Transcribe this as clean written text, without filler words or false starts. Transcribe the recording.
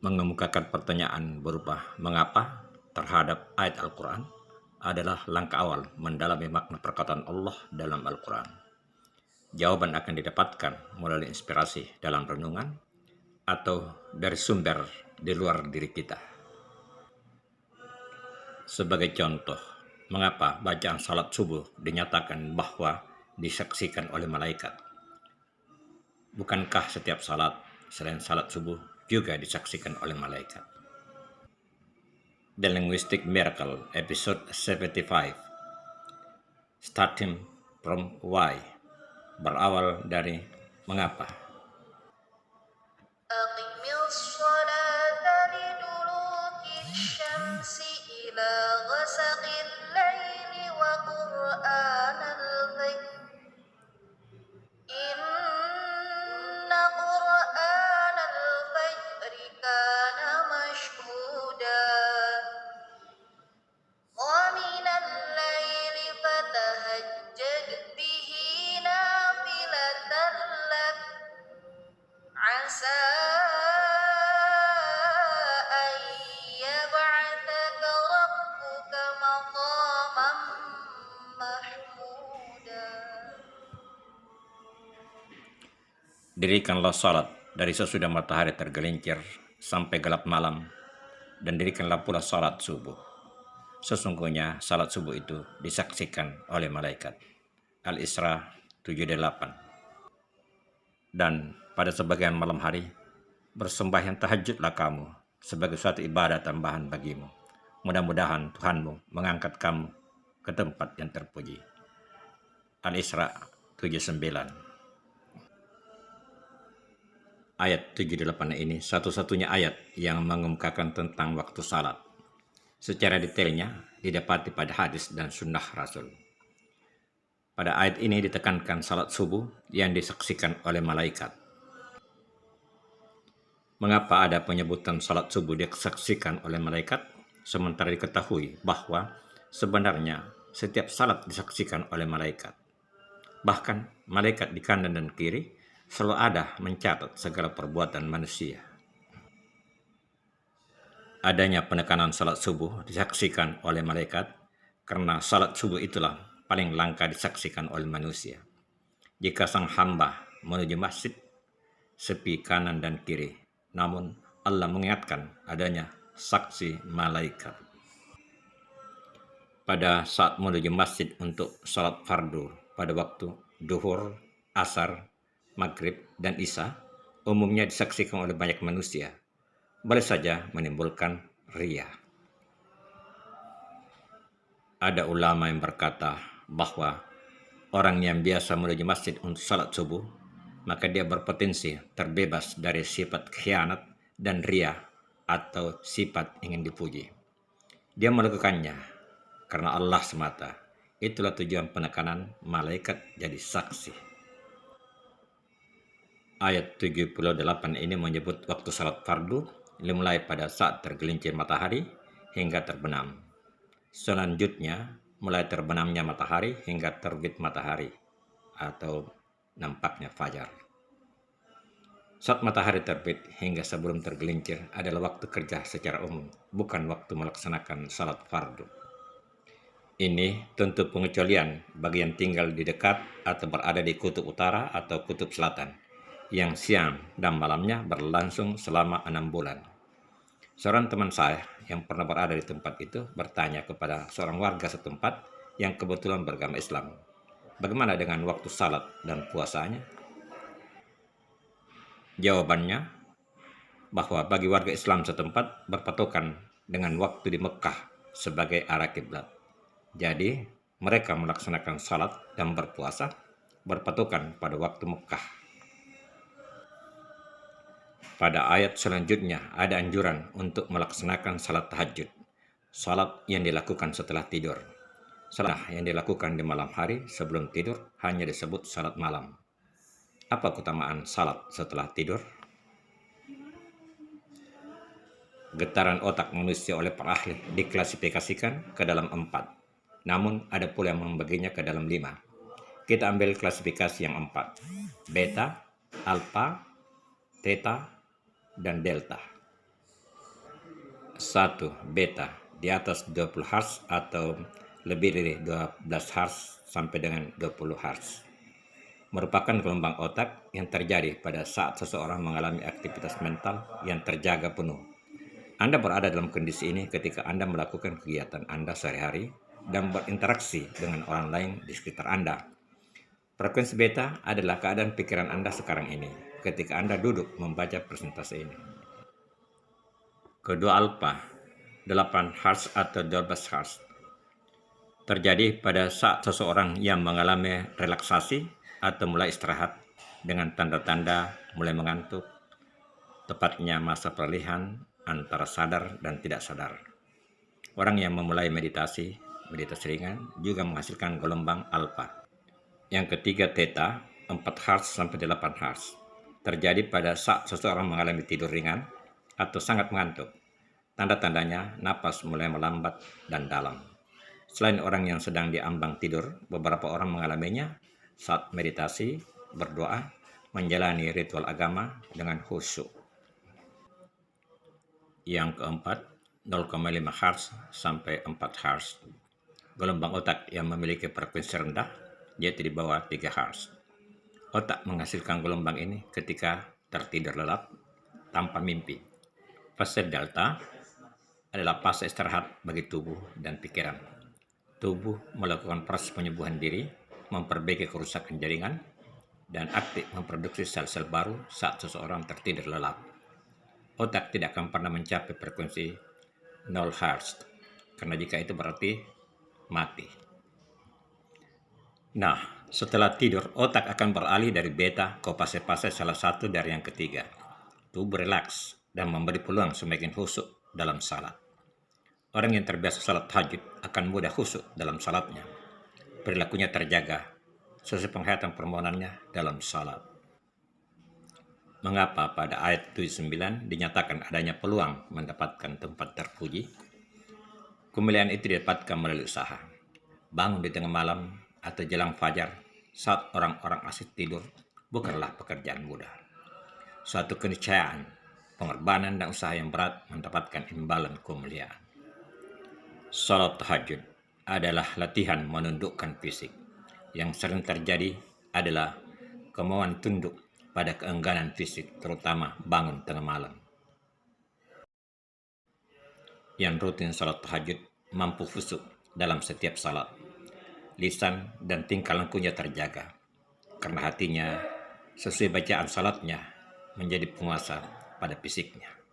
mengemukakan pertanyaan berupa mengapa terhadap ayat Al-Quran adalah langkah awal mendalami makna perkataan Allah dalam Al-Quran. Jawaban akan didapatkan melalui inspirasi dalam renungan atau dari sumber di luar diri kita. Sebagai contoh, mengapa bacaan salat subuh dinyatakan bahwa disaksikan oleh malaikat? Bukankah setiap salat selain salat subuh juga disaksikan oleh malaikat? The Linguistic Miracle, episode 75, starting from why, berawal dari mengapa. أقم الصلاة لدلوك الشمس إلى غسق الليل وقرآن الفجر إن قرآن الفجر كان مشهودا ومن الليل فتهجد به نافلة لك عسى أن يبعثك ربك مقاما محمودا. Dirikanlah salat dari sesudah matahari tergelincir sampai gelap malam, dan dirikanlah pula salat subuh. Sesungguhnya salat subuh itu disaksikan oleh malaikat. Al-Isra 78. Dan pada sebagian malam hari, bersembahyang tahajudlah kamu sebagai suatu ibadah tambahan bagimu. Mudah-mudahan Tuhanmu mengangkat kamu ke tempat yang terpuji. Al-Isra 79. Ayat 78 ini satu-satunya ayat yang mengemukakan tentang waktu salat. Secara detailnya didapati pada hadis dan sunnah Rasul. Pada ayat ini ditekankan salat subuh yang disaksikan oleh malaikat. Mengapa ada penyebutan salat subuh disaksikan oleh malaikat, sementara diketahui bahwa sebenarnya setiap salat disaksikan oleh malaikat. Bahkan malaikat di kanan dan kiri selalu ada mencatat segala perbuatan manusia. Adanya penekanan salat subuh disaksikan oleh malaikat karena salat subuh itulah paling langka disaksikan oleh manusia. Jika sang hamba menuju masjid, sepi kanan dan kiri, namun Allah mengingatkan adanya saksi malaikat. Pada saat menuju masjid untuk salat fardu pada waktu duhur, asar, maghrib, dan isya, umumnya disaksikan oleh banyak manusia. Boleh saja menimbulkan riya. Ada ulama yang berkata bahwa orang yang biasa menuju masjid untuk salat subuh, maka dia berpotensi terbebas dari sifat khianat dan riya atau sifat ingin dipuji. Dia melakukannya karena Allah semata. Itulah tujuan penekanan malaikat jadi saksi. Ayat 78 ini menyebut waktu salat fardu dimulai pada saat tergelincir matahari hingga terbenam. Selanjutnya, mulai terbenamnya matahari hingga terbit matahari atau nampaknya fajar. Saat matahari terbit hingga sebelum tergelincir adalah waktu kerja secara umum, bukan waktu melaksanakan salat fardu. Ini tentu pengecualian bagi yang tinggal di dekat atau berada di kutub utara atau kutub selatan, yang siang dan malamnya berlangsung selama 6 bulan. Seorang teman saya yang pernah berada di tempat itu bertanya kepada seorang warga setempat yang kebetulan beragama Islam, bagaimana dengan waktu salat dan puasanya? Jawabannya bahwa bagi warga Islam setempat berpatokan dengan waktu di Mekah sebagai arah kiblat. Jadi mereka melaksanakan salat dan berpuasa berpatokan pada waktu Mekah. Pada ayat selanjutnya ada anjuran untuk melaksanakan salat tahajud, salat yang dilakukan setelah tidur. Salat yang dilakukan di malam hari sebelum tidur hanya disebut salat malam. Apa keutamaan salat setelah tidur? Getaran otak manusia oleh para ahli diklasifikasikan ke dalam 4, namun ada pula yang membaginya ke dalam 5. Kita ambil klasifikasi yang 4, beta, alfa, theta, dan delta. 1. Beta di atas 20 Hz atau lebih dari 12 Hz sampai dengan 20 Hz. Merupakan gelombang otak yang terjadi pada saat seseorang mengalami aktivitas mental yang terjaga penuh. Anda berada dalam kondisi ini ketika Anda melakukan kegiatan Anda sehari-hari dan berinteraksi dengan orang lain di sekitar Anda. Frekuensi beta adalah keadaan pikiran Anda sekarang ini ketika Anda duduk membaca presentasi ini. Kedua, alfa 8 Hz atau 12 Hz terjadi pada saat seseorang yang mengalami relaksasi atau mulai istirahat dengan tanda-tanda mulai mengantuk, tepatnya masa peralihan antara sadar dan tidak sadar. Orang yang memulai meditasi ringan juga menghasilkan gelombang alfa. Yang ketiga, theta 4 Hz sampai 8 Hz terjadi pada saat seseorang mengalami tidur ringan atau sangat mengantuk. Tanda-tandanya napas mulai melambat dan dalam. Selain orang yang sedang diambang tidur, beberapa orang mengalaminya saat meditasi, berdoa, menjalani ritual agama dengan khusyuk. Yang keempat, 0,5 Hz sampai 4 Hz. Gelombang otak yang memiliki frekuensi rendah, yaitu di bawah 3 Hz. Otak menghasilkan gelombang ini ketika tertidur lelap tanpa mimpi. Fase delta adalah fase istirahat bagi tubuh dan pikiran. Tubuh melakukan proses penyembuhan diri, memperbaiki kerusakan jaringan, dan aktif memproduksi sel-sel baru saat seseorang tertidur lelap. Otak tidak akan pernah mencapai frekuensi 0 Hz, karena jika itu berarti mati. Nah, setelah tidur, otak akan beralih dari beta ke fase-fase salah satu dari yang ketiga. Tubuh rilaks dan memberi peluang semakin khusyuk dalam salat. Orang yang terbiasa salat tahajud akan mudah khusyuk dalam salatnya. Perilakunya terjaga sesuai penghayatan permohonannya dalam salat. Mengapa pada ayat 79 dinyatakan adanya peluang mendapatkan tempat terpuji? Kemuliaan itu didapatkan melalui usaha. Bangun di tengah malam atau jelang fajar saat orang-orang asik tidur bukanlah pekerjaan mudah. Suatu keniscayaan, pengorbanan dan usaha yang berat mendapatkan imbalan kemuliaan. Salat tahajud adalah latihan menundukkan fisik. Yang sering terjadi adalah kemauan tunduk pada keengganan fisik, terutama bangun tengah malam. Yang rutin salat tahajud mampu khusyuk dalam setiap salat. Lisan dan tingkah lakunya terjaga, karena hatinya sesuai bacaan salatnya menjadi penguasa pada fisiknya.